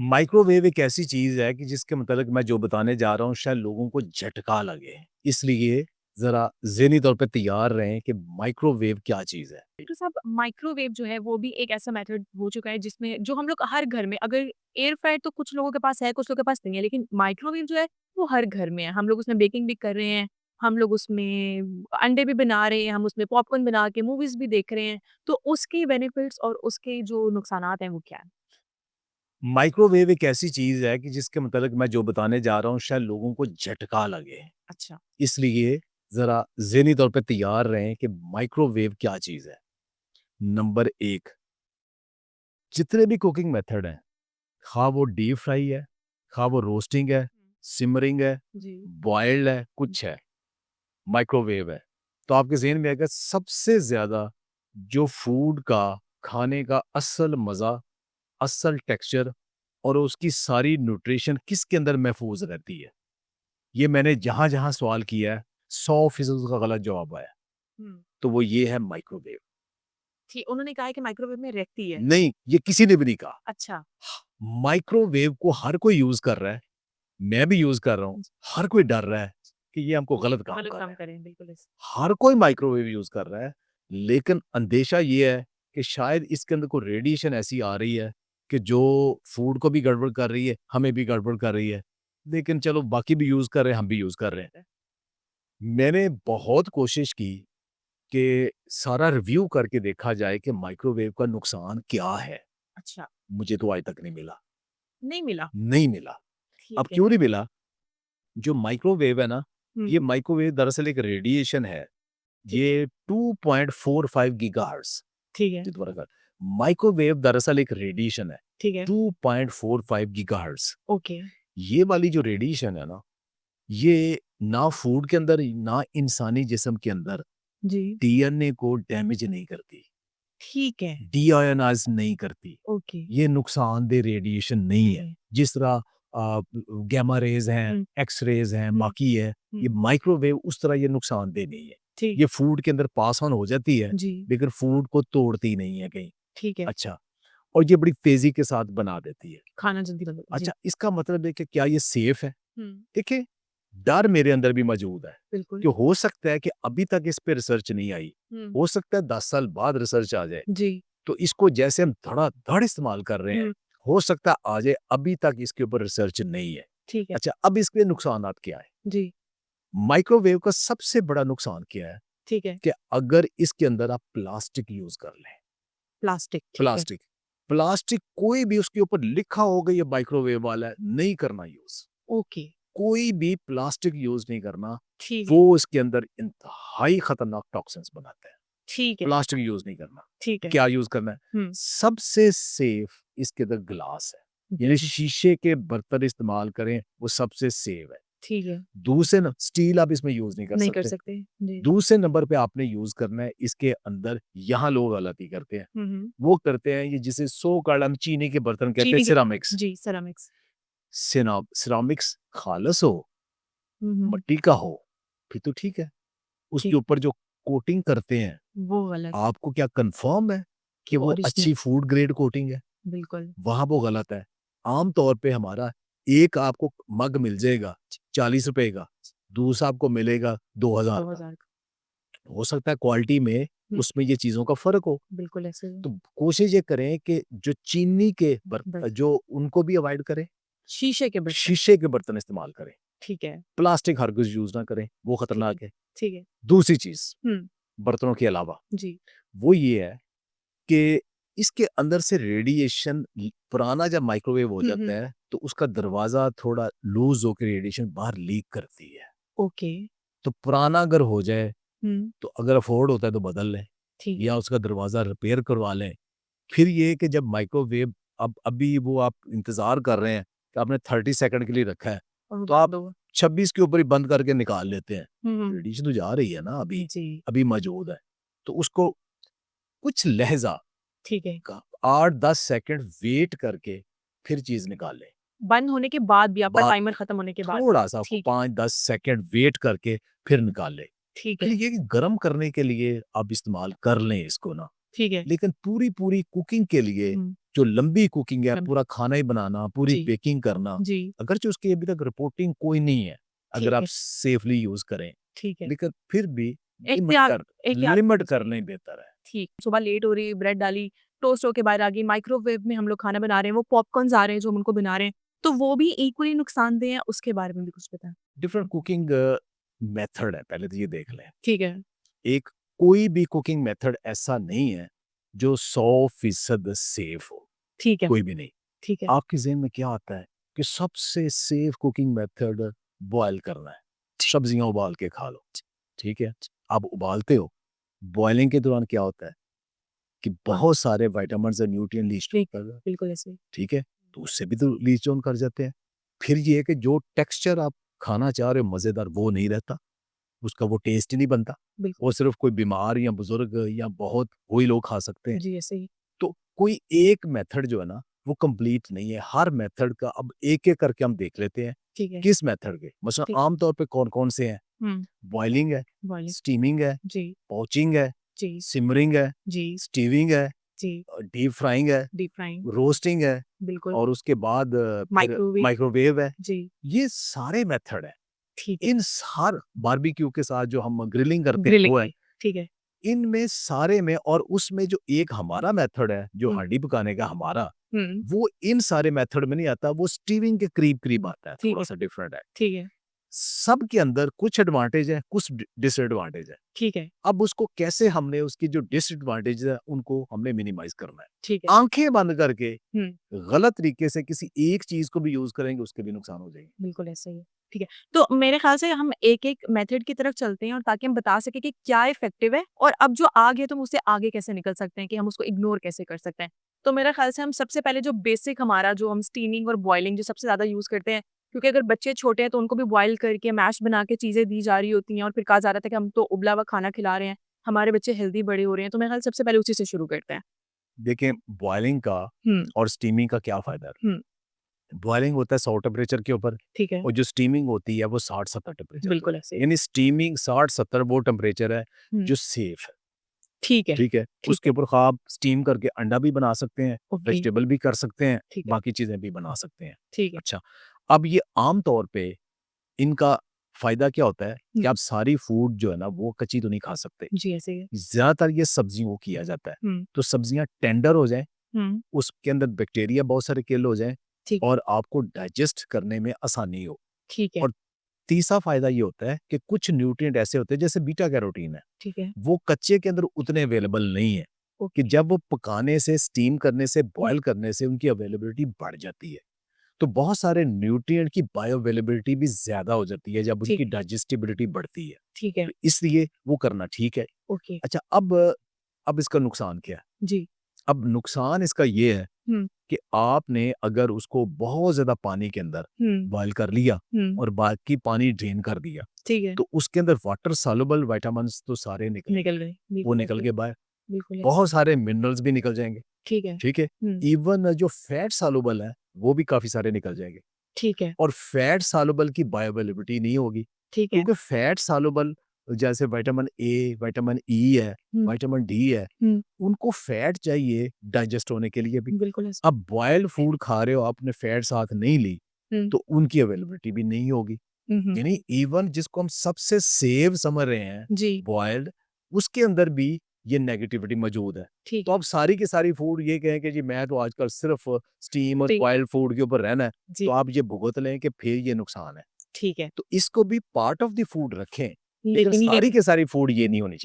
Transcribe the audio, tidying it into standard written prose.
Microwave एक ऐसी चीज है कि जिसके मतलब मैं जो बताने जा रहा हूँ शायद लोगों को झटका लगे। इसलिए जरा ज़हनी तौर पे तैयार रहें कि माइक्रोवेव क्या चीज है। डॉक्टर साहब माइक्रोवेव जो है वो भी एक ऐसा मेथड हो चुका है जिसमें जो हम लोग हर घर में अगर एयर फ्रायर तो कुछ लोगों के पास है कुछ लोगों के पास नहीं है लेकिन माइक्रोवेव जो है वो हर घर में है। हम लोग उसमें बेकिंग भी कर रहे हैं, हम लोग उसमें अंडे भी बना रहे हैं, हम उसमें पॉपकॉर्न बना के मूवीज भी देख रहे हैं। तो उसके बेनिफिट्स और उसके जो नुकसानात हैं वो क्या है? माइक्रोवेव एक ऐसी चीज है कि जिसके मतलब मैं जो बताने जा रहा हूँ शायद लोगों को झटका लगे। अच्छा। इसलिए जरा ज़हनी तौर पे तैयार रहें कि माइक्रोवेव क्या चीज है। नंबर एक, जितने भी कुकिंग मेथड हैं, खा वो डीप फ्राई है, खा वो रोस्टिंग है, सिमरिंग है, जी। बॉइल्ड है, कुछ है, माइक्रोवेव है। तो आपके ज़हन में आएगा सबसे ज़्यादा जो फूड का खाने का असल मज़ा, असल टेक्सचर और उसकी सारी न्यूट्रिशन किसके अंदर महफूज़ रहती है। ये मैंने जहाँ-जहाँ सवाल किया है 100% उसका गलत जवाब आया। हम्म। तो वो ये है माइक्रोवेव। ठीक, उन्होंने कहा है कि माइक्रोवेव में रहती है। नहीं, ये किसी ने भी नहीं कहा। अच्छा। माइक्रोवेव को हर कोई यूज़ कर रहा है, मैं भी यूज़ कर रहा हूँ। जी, हर कोई डर रहा है कि ये हमको गलत काम गलत कर रहा काम है। करें बिल्कुल हर कोई माइक्रोवेव यूज़ कर रहा है, लेकिन अंदेशा ये है कि शायद इसके अंदर कोई रेडिएशन ऐसी आ रही है कि जो फूड को भी गड़बड़ कर रही है, हमें भी गड़बड़ कर रही है। लेकिन चलो बाकी भी यूज़ कर रहे हैं, हम भी यूज़ कर रहे हैं। मैंने बहुत कोशिश की कि सारा रिव्यू करके देखा जाए कि माइक्रोवेव का नुकसान क्या है? अच्छा। मुझे तो आज तक नहीं मिला, नहीं मिला। नहीं मिला। अब ठीक है। क्यों नहीं मिला? जो माइक्रोवेव है ना, ये हम्म। माइक्रोवेव दरअसल एक रेडिएशन है। ठीक है। ये 2.45 गीगाहर्ट्ज़ ठीक है। जी, दोबारा कर। माइक्रोवेव दरअसल एक रेडिएशन है, ठीक है। 2.45 गीगाहर्ट्ज़। ओके। ये वाली जो रेडिएशन है ना, ये ना फूड के अंदर, ना इंसानी जिस्म के अंदर जी। डीएनए को डैमेज नहीं करती, ठीक है। डीआयोनाइज़ नहीं करती। ओके। ये नुकसानदेह रेडिएशन नहीं है। नहीं। जिस तरह गामा रेज़ हैं, हुँ, एक्स रेज़ हैं, हुँ, बाकी है, ये हुँ। माइक्रोवेव उस तरह ये नुकसानदेह नहीं है। ठीक। ये फूड के अंदर पास ऑन हो जाती है, जी। लेकिन फूड को तोड़ती नहीं है कहीं। ठीक है। अच्छा, और ये बड़ी तेज़ी के साथ बना देती है। खाना जल्दी बन जाता है। जी। अच्छा, इसका मतलब है कि क्या ये सेफ़ है? हुँ। देखिए, डर मेरे अंदर भी मौजूद है बिल्कुल। कि हो सकता है कि अभी तक इस पे रिसर्च नहीं आई। हुँ। हो सकता है 10 साल बाद रिसर्च आ जाए। जी। तो इसको जैसे हम धड़ाधड़ इस्तेमाल कर रहे हैं, हुँ। हो सकता है आ जाए, अभी तक इसके ऊपर रिसर्च नहीं है। ठीक है। अच्छा, अब इसके नुकसानात क्या है? जी। माइक्रोवेव का सबसे बड़ा नुकसान क्या है ठीक है। कि अगर इसके अंदर आप प्लास्टिक यूज़ कर लें, प्लास्टिक ठीक है। प्लास्टिक, प्लास्टिक कोई भी उसके ऊपर लिखा होगा ये माइक्रोवेव वाला है, नहीं करना यूज़। ओके। कोई भी प्लास्टिक यूज़ नहीं करना, ठीक है। वो इसके अंदर इंतहाई खतरनाक टॉक्सिन्स बनाता है। ठीक है। प्लास्टिक यूज़ नहीं करना। ठीक है। क्या यूज़ करना है? हुँ। सबसे सेफ इसके अंदर ग्लास है। यानी बिल्कुल। शीशे के बर्तन इस्तेमाल करें, वो सबसे सेफ है। ठीक है। दूसरे न स्टील आप इसमें यूज़ नहीं कर नहीं कर सकते। सकते। जी। दूसरे नंबर पे आपने यूज़ करना है इसके अंदर, यहाँ लोग गलती करते हैं। हुँ, हुँ। वो करते हैं ये जिसे सो कॉल्ड हम चीनी के बर्तन कहते हैं, चीनी के सिरामिक्स। जी, सेरामिक्स। सिरामिक्स खालस हो, हुँ, हुँ। मिट्टी का हो, फिर तो ठीक है। उसके ठीक। ऊपर जो कोटिंग करते हैं, वो गलत आपको क्या कन्फर्म है कि कि वो वो ओरिजिनल अच्छी फूड ग्रेड कोटिंग है? बिल्कुल। वहाँ वो गलत है। आम तौर पे हमारा एक आपको मग मिल जाएगा ₹40 का, दूसरा आपको मिलेगा 2000 का। 2000 का। हो सकता है क्वालिटी में हुँ। उसमें ये चीज़ों का फ़र्क हो। बिल्कुल ऐसे ही। तो कोशिश ये करें कि जो चीनी के बस जो उनको भी अवॉइड करें, शीशे के बर्तन। शीशे के बर्तन इस्तेमाल करें। ठीक है। प्लास्टिक हरगिज़ यूज़ ना करें, वो ठीक है। खतरनाक है। ठीक है। दूसरी चीज़, हुँ। बर्तनों के अलावा, जी। वो ये है कि इसके अंदर से रेडिएशन पुराना जब माइक्रोवेव हो हुँ, जाता हुँ। है, तो उसका दरवाज़ा थोड़ा लूज़ होके रेडिएशन बाहर लीक करती है। ओके। तो पुराना अगर हो जाए, हुँ। तो अगर अफ़ोर्ड होता है तो बदल लें ठीक है। या उसका दरवाज़ा रिपेयर करवा लें। फिर ये है कि जब माइक्रोवेव अब अभी वो आप इंतज़ार कर रहे हैं कि आपने 30 सेकंड के लिए रखा है, और वो तो बंद आप होगा। 26 के ऊपर ही बंद करके निकाल लेते हैं। हुँ, हुँ। रेडिएशन तो जा रही है ना अभी, जी। अभी मौजूद है। तो उसको कुछ लहज़ा ठीक है। का 8-10 सेकंड वेट करके फिर चीज़ निकालें। बंद होने के बाद भी आपका बा टाइमर खत्म होने के बाद? थोड़ा-सा ठीक है। 5-10 सेकंड वेट करके फिर निकालें। ठीक फिर है। ये कि गरम करने के लिए आप इस्तेमाल कर लें इसको ना, ठीक है। लेकिन पूरी-पूरी कुकिंग के लिए हुँ। जो लंबी कुकिंग है, लंबी- पूरा खाना ही बनाना, पूरी जी। बेकिंग करना, जी अगरचे उसकी अभी तक रिपोर्टिंग कोई नहीं है, ठीक अगर आप है सेफली यूज़ करें, ठीक है लेकिन फिर भी एहतियात एहतियात लिमिट करनी कर चाहिए। लें बेहतर है। ठीक, सुबह लेट हो रही है, ब्रेड डाली, टोस्ट होके बाहर आ गई, माइक्रोवेव में हम लोग खाना बना रहे हैं, वो पॉपकॉर्न्स आ रहे हैं जो हम उनको बना रहे हैं, तो वो भी इक्वली नुकसानदेह है, उसके बारे में भी कुछ बताएँ? डिफरेंट कुकिंग मेथड है, पहले तो ये देख लें। ठीक है, एक कोई भी कुकिंग मेथड ऐसा नहीं है, जो 100% सेफ हो, ठीक है, कोई भी नहीं। ठीक है, आपके ज़हन में क्या आता है कि सबसे सेफ कुकिंग मेथड बॉयल करना है, सब्जियाँ उबाल के खा लो, ठीक है? आप उबालते हो, बॉयलिंग के दौरान क्या होता है कि हाँ, बहुत सारे विटामिन्स और न्यूट्रिएंट लीच ठीक, कर बिल्कुल ऐसे ही। ठीक है? तो उससे भी तो लीच ऑन कर जाते हैं। फिर ये है कि जो टेक्सचर आप खाना चाह रहे हो मज़ेदार वो नहीं रहता, उसका वो टेस्ट ही नहीं बनता। बिल्कुल, वो सिर्फ़ कोई बीमार या बुज़ुर्ग या बहुत वही लोग खा सकते हैं। जी, ऐसे ही। तो कोई एक मेथड जो है ना, वो कंप्लीट नहीं है। हर मेथड का अब एक-एक करके हम देख लेते हैं, ठीक है, किस मेथड के मसलन ठीक, आम तौर पे कौन-कौन से हैं? हुँ, बॉयलिंग है, बॉयलिंग, स्टीमिंग है, जी, पोचिंग है, जी, सिमरिंग है, जी, स्टीविंग है, जी, डीप फ्राइंग है, डीप फ्राइंग, रोस्टिंग है बिल्कुल, और उसके बाद फिर माइक्रोवेव, माइक्रोवेव है। जी, ये सारे मेथड हैं। ठीक है, इन हर बारबेक्यू के साथ जो हम ग्रिलिंग करते हैं ग्रिलिंग वो है। की, ठीक है, इनमें सारे में और उसमें जो एक हमारा मेथड है, जो हुँ, हांडी पकाने का हमारा, हुँ, वो इन सारे मेथड में नहीं आता, वो स्टीविंग के करीब-करीब आता है, ठीक है, थोड़ा-सा डिफरेंट है। ठीक है, सब के अंदर कुछ एडवांटेज है, कुछ डिसएडवांटेज है। ठीक है, अब उसको कैसे हमने उसकी जो डिसएडवांटेज है, उनको हमने मिनिमाइज़ करना है। ठीक है, आँखें बंद करके हुँ। गलत तरीके से किसी एक चीज़ को भी यूज़ करेंगे, उसके भी नुकसान हो जाएँगे। बिल्कुल ऐसा ही है। ठीक है। तो मेरे ख़्याल से हम एक-एक मेथड की तरफ चलते हैं और ताकि हम बता सकें कि क्या इफ़ेक्टिव है और अब जो आ गया तो हम उससे आगे कैसे निकल सकते हैं कि हम उसको इग्नोर कैसे कर सकते हैं। तो मेरे ख़्याल से हम सबसे पहले जो बेसिक हमारा जो हम स्टीमिंग और बॉयलिंग जो सबसे ज़्यादा यूज़ करते हैं, क्योंकि अगर बच्चे छोटे हैं तो उनको भी बॉयल करके मैश बना के चीज़ें दी जा रही होती हैं और फिर कहा जा रहा था कि हम तो उबला हुआ खाना खिला रहे हैं, हमारे बच्चे हेल्दी बड़े हो रहे हैं। तो मेरे ख़्याल सबसे पहले उसी से शुरू करते हैं। देखिए, बॉयलिंग का हुँ, और स्टीमिंग का क्या फ़ायदा है? हुँ, बॉयलिंग होता है 100 टेम्परेचर के ऊपर ठीक है। और जो स्टीमिंग होती है वो 60-70 टेम्परेचर के बिल्कुल ऊपर। ऐसे ही। यानी स्टीमिंग 60-70 वो टेम्परेचर है हुँ, जो सेफ है, ठीक है, ठीक है? ठीक उसके है। ऊपर ख़्वा आप स्टीम करके अंडा भी बना सकते हैं, ओके, वेजिटेबल भी कर सकते हैं, ठीक है, बाकी चीज़ें भी बना सकते हैं। ठीक है। अच्छा, अब ये आम तौर पे इनका फ़ायदा क्या होता है हुँ, कि आप सारी फूड जो है ना वो कच्ची तो नहीं खा सकते। जी ऐसे ही है। ज़्यादातर ये सब्जियों को किया जाता है। हुँ, तो सब्जियाँ टेंडर हो जाएँ, हुँ, उसके अंदर बैक्टीरिया बहुत सारे किल हो जाएँ ठीक है, और आपको डाइजेस्ट करने में आसानी हो। ठीक है, और तीसरा फ़ायदा ये होता है कि कुछ न्यूट्रिएंट ऐसे होते हैं जैसे बीटा कैरोटीन है, ठीक है, वो कच्चे के अंदर उतने अवेलेबल नहीं है कि ओके, जब वो पकाने से, स्टीम करने से, हुँ, बॉयल करने से उनकी अवेलेबिलिटी बढ़ जाती है। तो बहुत सारे न्यूट्रिएंट की बायो अवेलेबिलिटी भी ज़्यादा हो जाती है जब ठीक उनकी है, डाइजेस्टिबिलिटी बढ़ती है। ठीक है, तो इसलिए वो करना ठीक है। ओके, अच्छा, अब इसका नुकसान क्या है? जी, अब नुकसान इसका ये है हुँ, कि आपने अगर उसको बहुत ज़्यादा पानी के अंदर हुँ, बॉयल कर लिया हुँ, और बाकी पानी ड्रेन कर दिया, ठीक है, तो उसके अंदर वाटर सॉल्युबल विटामिन्स तो सारे निकलेंगे, निकल गई, वो बिल्कुल निकल ऐसे ही, के बाहर। बिल्कुल ऐसे, बहुत सारे मिनरल्स भी निकल जाएँगे, ठीक है, ठीक है? हुँ, इवन जो फैट सॉल्युबल है, वो भी काफ़ी सारे निकल जाएँगे ठीक है, और फैट सॉल्युबल की बायोअवेलेबिलिटी नहीं होगी, ठीक है, क्योंकि फैट सॉल्युबल जैसे विटामिन ए, विटामिन ई है, हुँ, विटामिन डी है, हुँ, उनको फैट चाहिए डाइजेस्ट होने के लिए भी। बिल्कुल ऐसे, अब बॉइल्ड फूड खा रहे हो, आपने फैट साथ नहीं ली, हुँ, तो उनकी अवेलेबिलिटी भी नहीं होगी। हुँ, हुँ, यानी इवन जिसको हम सबसे सेफ समझ रहे हैं, जी, बॉइल्ड, उसके अंदर भी ये नेगेटिविटी मौजूद है। ठीक तो है, अब सारी की सारी फूड ये कहें कि जी मैं तो आजकल सिर्फ़ स्टीम और टी बॉइल्ड फूड के ऊपर रहना है, जी, तो आप ये भुगत लें कि फिर ये नुकसान है। ठीक है, तो इसको भी पार्ट ऑफ द फूड रखें, लेकिन लेकिन ये सारी की सारी फूड ये नहीं होनी चाहिए।